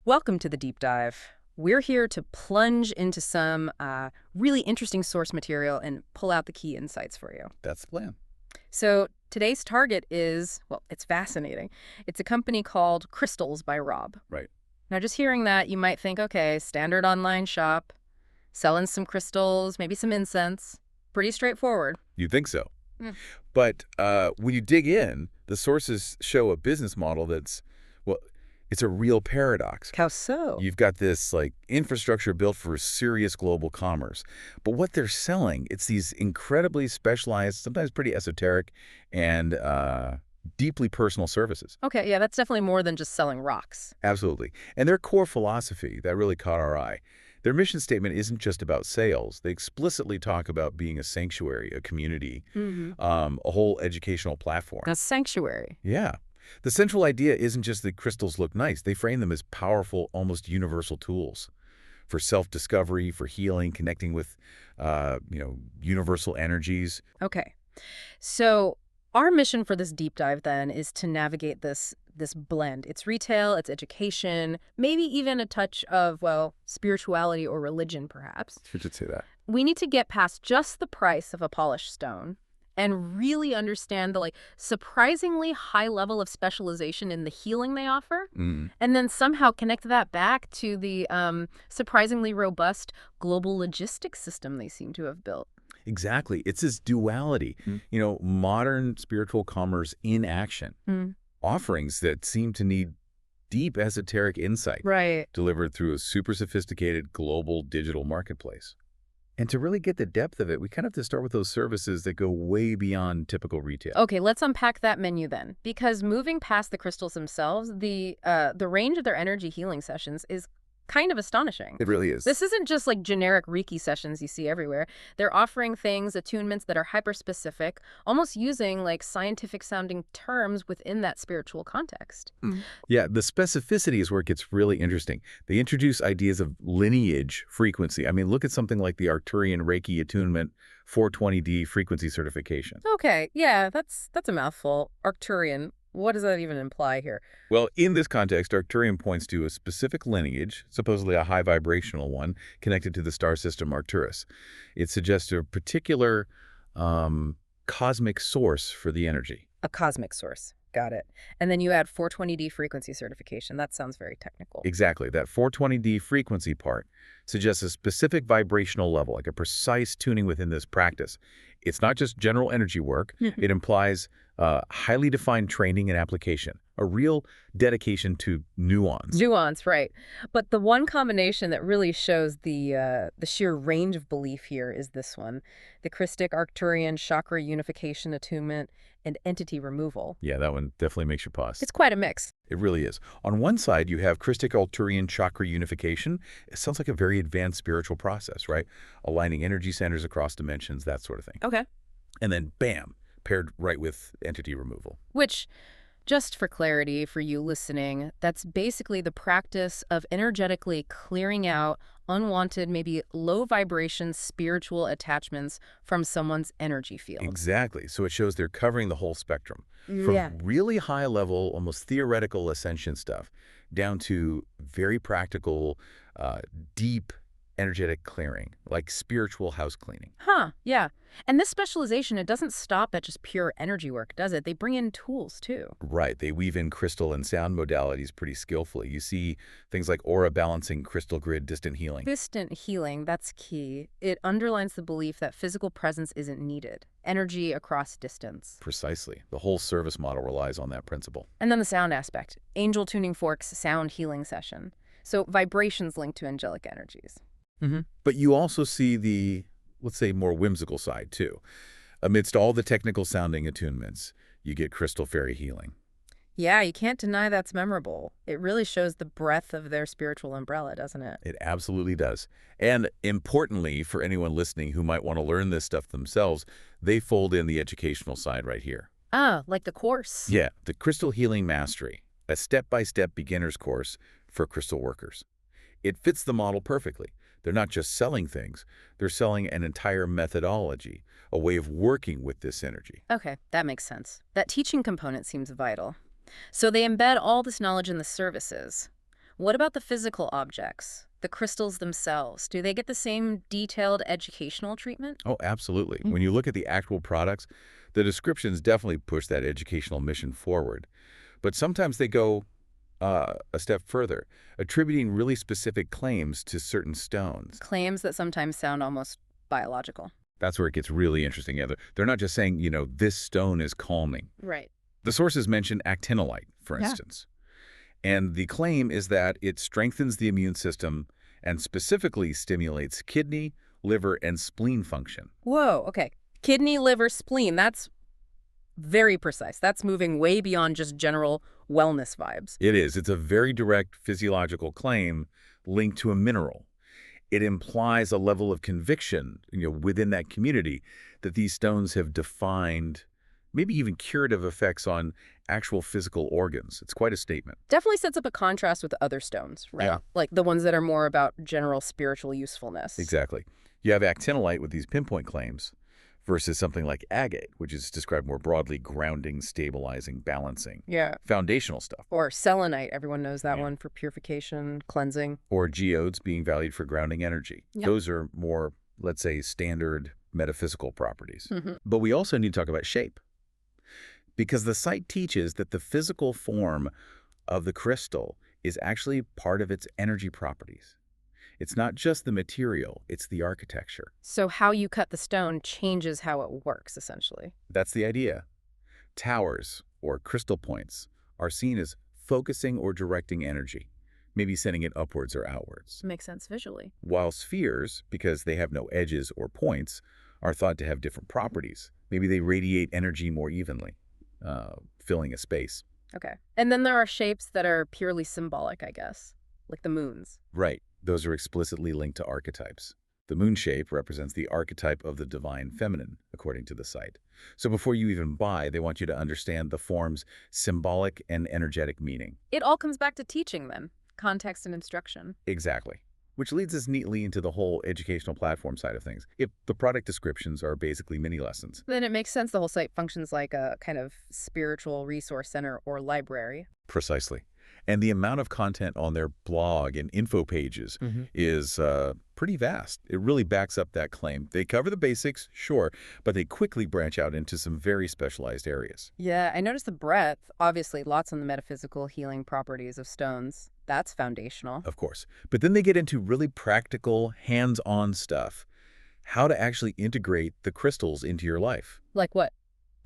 Welcome to the deep dive. We're here to plunge into some really interesting source material and pull out the key insights for you. That's the plan. So today's target is, well, it's fascinating. It's a company called Crystals by Rob. Right. Now, just hearing that, you might think, okay, standard online shop, selling some crystals, maybe some incense. Pretty straightforward. You think so. Mm. But when you dig in, the sources show a business model that's, well, it's a real paradox. How so? You've got this like infrastructure built for serious global commerce. But what they're selling, it's these incredibly specialized, sometimes pretty esoteric, and deeply personal services. Okay, yeah, that's definitely more than just selling rocks. Absolutely. And their core philosophy, that really caught our eye. Their mission statement isn't just about sales. They explicitly talk about being a sanctuary, a community, a whole educational platform. A sanctuary. Yeah. The central idea isn't just that crystals look nice. They frame them as powerful, almost universal tools for self-discovery, for healing, connecting with, universal energies. Okay. So our mission for this deep dive then is to navigate this blend. It's retail, it's education, maybe even a touch of, well, spirituality or religion perhaps. You should say that. We need to get past just the price of a polished stone and really understand the surprisingly high level of specialization in the healing they offer, Mm. and then somehow connect that back to the surprisingly robust global logistics system they seem to have built. Exactly. It's this duality, modern spiritual commerce in action. Mm. Offerings that seem to need deep esoteric insight Right. delivered through a super sophisticated global digital marketplace. And to really get the depth of it, we kind of have to start with those services that go way beyond typical retail. Okay, let's unpack that menu then. Because moving past the crystals themselves, the range of their energy healing sessions is kind of astonishing. It really is. This isn't just like generic Reiki sessions you see everywhere. They're offering things, attunements that are hyper-specific, almost using like scientific-sounding terms within that spiritual context. Yeah, the specificity is where it gets really interesting. They introduce ideas of lineage frequency. I mean, look at something like the Arcturian Reiki attunement 420D frequency certification. Okay, yeah, that's a mouthful. Arcturian. What does that even imply here? Well, in this context, Arcturian points to a specific lineage, supposedly a high vibrational one, connected to the star system Arcturus. It suggests a particular cosmic source for the energy. A cosmic source. Got it. And then you add 420D frequency certification. That sounds very technical. Exactly. That 420D frequency part suggests a specific vibrational level, like a precise tuning within this practice. It's not just general energy work. It implies highly defined training and application, a real dedication to nuance. Nuance, right. But the one combination that really shows the sheer range of belief here is this one, the Christic Arcturian chakra unification attunement and entity removal. Yeah, that one definitely makes you pause. It's quite a mix. It really is. On one side, you have Christic Arcturian chakra unification. It sounds like a very advanced spiritual process, right? Aligning energy centers across dimensions, that sort of thing. Okay. And then, bam, paired right with entity removal. Which, just for clarity for you listening, that's basically the practice of energetically clearing out unwanted, maybe low vibration spiritual attachments from someone's energy field. Exactly. So it shows they're covering the whole spectrum. From really high level, almost theoretical ascension stuff, down to very practical, deep energetic clearing, like spiritual house cleaning. Huh, yeah. And this specialization, it doesn't stop at just pure energy work, does it? They bring in tools, too. Right. They weave in crystal and sound modalities pretty skillfully. You see things like aura balancing, crystal grid, distant healing. Distant healing, that's key. It underlines the belief that physical presence isn't needed. Energy across distance. Precisely. The whole service model relies on that principle. And then the sound aspect. Angel Tuning Forks sound healing session. So vibrations linked to angelic energies. But you also see the, let's say, more whimsical side, too. Amidst all the technical sounding attunements, you get crystal fairy healing. Yeah, you can't deny that's memorable. It really shows the breadth of their spiritual umbrella, doesn't it? It absolutely does. And importantly, for anyone listening who might want to learn this stuff themselves, they fold in the educational side right here. Ah, like the course. Yeah, the Crystal Healing Mastery, a step-by-step beginner's course for crystal workers. It fits the model perfectly. They're not just selling things, they're selling an entire methodology, a way of working with this energy. Okay, that makes sense. That teaching component seems vital. So they embed all this knowledge in the services. What about the physical objects, the crystals themselves? Do they get the same detailed educational treatment? Oh, absolutely. When you look at the actual products, the descriptions definitely push that educational mission forward. But sometimes they go a step further, attributing really specific claims to certain stones. Claims that sometimes sound almost biological. That's where it gets really interesting. Yeah, they're not just saying, this stone is calming. Right. The sources mention actinolite, for Yeah. instance. And the claim is that it strengthens the immune system and specifically stimulates kidney, liver, and spleen function. Whoa, okay. Kidney, liver, spleen. That's very precise. That's moving way beyond just general wellness vibes. It is. It's a very direct physiological claim linked to a mineral. It implies a level of conviction, within that community that these stones have defined, maybe even curative effects on actual physical organs. It's quite a statement. Definitely sets up a contrast with other stones, right? Yeah. Like the ones that are more about general spiritual usefulness. Exactly. You have actinolite with these pinpoint claims versus something like agate, which is described more broadly, grounding, stabilizing, balancing. Yeah. Foundational stuff. Or selenite, everyone knows that Yeah. one for purification, cleansing. Or geodes being valued for grounding energy. Yeah. Those are more, let's say, standard metaphysical properties. Mm-hmm. But we also need to talk about shape. Because the site teaches that the physical form of the crystal is actually part of its energy properties. It's not just the material, it's the architecture. So how you cut the stone changes how it works, essentially. That's the idea. Towers, or crystal points, are seen as focusing or directing energy, maybe sending it upwards or outwards. Makes sense visually. While spheres, because they have no edges or points, are thought to have different properties. Maybe they radiate energy more evenly, filling a space. Okay. And then there are shapes that are purely symbolic, I guess, like the moons. Right. Those are explicitly linked to archetypes. The moon shape represents the archetype of the divine feminine, according to the site. So before you even buy, they want you to understand the form's symbolic and energetic meaning. It all comes back to teaching then, context and instruction. Exactly. Which leads us neatly into the whole educational platform side of things. If the product descriptions are basically mini lessons. Then it makes sense the whole site functions like a kind of spiritual resource center or library. Precisely. And the amount of content on their blog and info pages is pretty vast. It really backs up that claim. They cover the basics, sure, but they quickly branch out into some very specialized areas. Yeah, I noticed the breadth. Obviously, lots on the metaphysical healing properties of stones. That's foundational. Of course. But then they get into really practical, hands-on stuff. How to actually integrate the crystals into your life. Like what?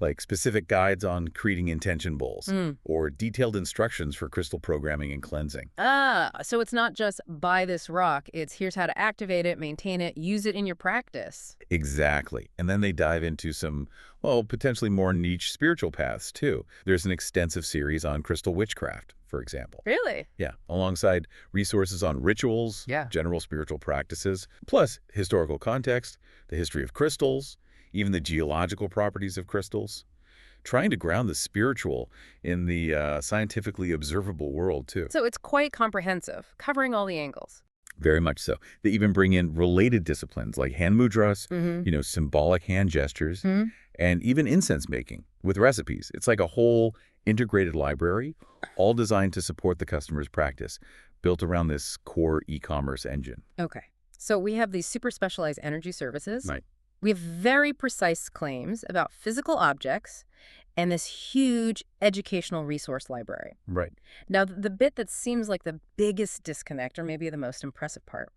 Like specific guides on creating intention bowls, or detailed instructions for crystal programming and cleansing. So it's not just buy this rock. It's here's how to activate it, maintain it, use it in your practice. Exactly. And then they dive into some, well, potentially more niche spiritual paths, too. There's an extensive series on crystal witchcraft, for example. Really? Yeah, alongside resources on rituals, general spiritual practices, plus historical context, the history of crystals, even the geological properties of crystals, trying to ground the spiritual in the scientifically observable world, too. So it's quite comprehensive, covering all the angles. Very much so. They even bring in related disciplines like hand mudras, symbolic hand gestures, and even incense making with recipes. It's like a whole integrated library, all designed to support the customer's practice, built around this core e-commerce engine. Okay. So we have these super specialized energy services. Right. We have very precise claims about physical objects and this huge educational resource library. Right. Now, the bit that seems like the biggest disconnect, or maybe the most impressive part,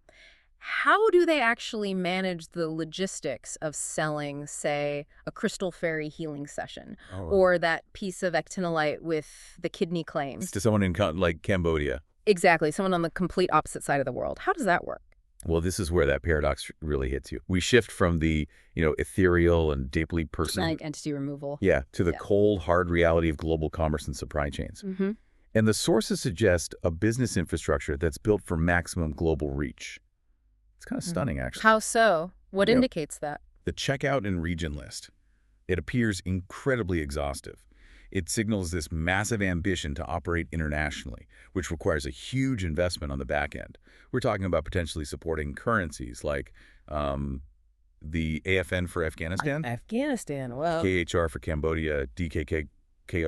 how do they actually manage the logistics of selling, say, a crystal fairy healing session or that piece of actinolite with the kidney claims? To someone in like Cambodia. Exactly. Someone on the complete opposite side of the world. How does that work? Well, this is where that paradox really hits you. We shift from the, ethereal and deeply personal, Like entity removal. to the cold, hard reality of global commerce and supply chains. And the sources suggest a business infrastructure that's built for maximum global reach. It's kind of stunning, actually. How so? What indicates that? The checkout and region list. It appears incredibly exhaustive. It signals this massive ambition to operate internationally, which requires a huge investment on the back end. We're talking about potentially supporting currencies like the AFN for Afghanistan, Afghanistan, well. KHR for Cambodia, DKK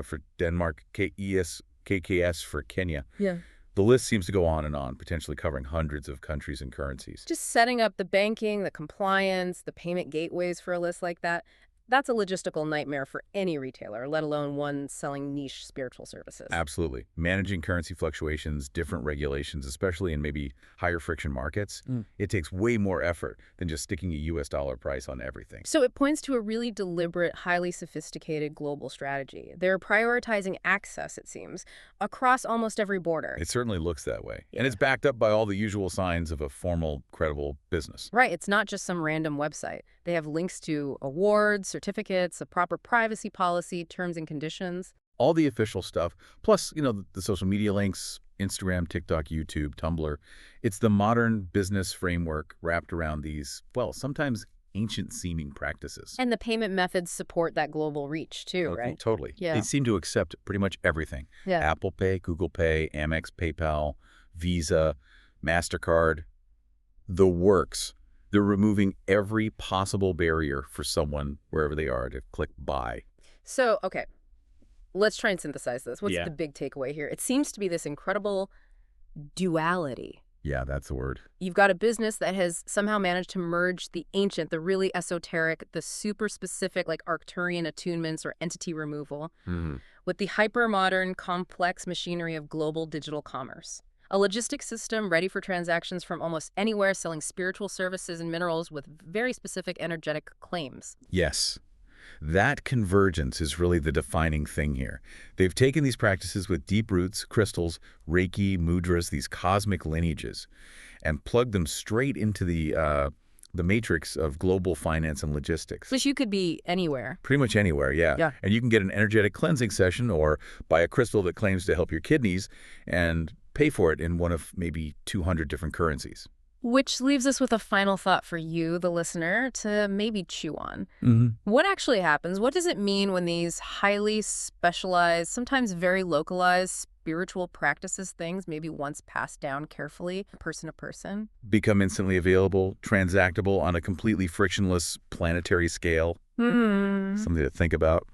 for Denmark, KKS for Kenya. Yeah. The list seems to go on, potentially covering hundreds of countries and currencies. Just setting up the banking, the compliance, the payment gateways for a list like that, that's a logistical nightmare for any retailer, let alone one selling niche spiritual services. Absolutely. Managing currency fluctuations, different regulations, especially in maybe higher friction markets, it takes way more effort than just sticking a US dollar price on everything. So it points to a really deliberate, highly sophisticated global strategy. They're prioritizing access, it seems, across almost every border. It certainly looks that way. Yeah. And it's backed up by all the usual signs of a formal, credible business. Right, it's not just some random website. They have links to awards, certificates, a proper privacy policy, terms and conditions. All the official stuff, plus, the social media links, Instagram, TikTok, YouTube, Tumblr. It's the modern business framework wrapped around these, well, sometimes ancient-seeming practices. And the payment methods support that global reach, too, right? Totally. Yeah. They seem to accept pretty much everything. Yeah. Apple Pay, Google Pay, Amex, PayPal, Visa, MasterCard, the works. They're removing every possible barrier for someone, wherever they are, to click buy. So, okay, let's try and synthesize this. What's Yeah. the big takeaway here? It seems to be this incredible duality. Yeah, that's the word. You've got a business that has somehow managed to merge the ancient, the really esoteric, the super specific, like Arcturian attunements or entity removal, with the hyper-modern, complex machinery of global digital commerce. A logistics system ready for transactions from almost anywhere, selling spiritual services and minerals with very specific energetic claims. Yes. That convergence is really the defining thing here. They've taken these practices with deep roots, crystals, Reiki, mudras, these cosmic lineages, and plugged them straight into the matrix of global finance and logistics. Which you could be anywhere. Pretty much anywhere, yeah. Yeah. And you can get an energetic cleansing session or buy a crystal that claims to help your kidneys and pay for it in one of maybe 200 different currencies. Which leaves us with a final thought for you, the listener, to maybe chew on. What actually happens? What does it mean when these highly specialized, sometimes very localized spiritual practices, things maybe once passed down carefully, person to person? Become instantly available, transactable on a completely frictionless planetary scale. Something to think about.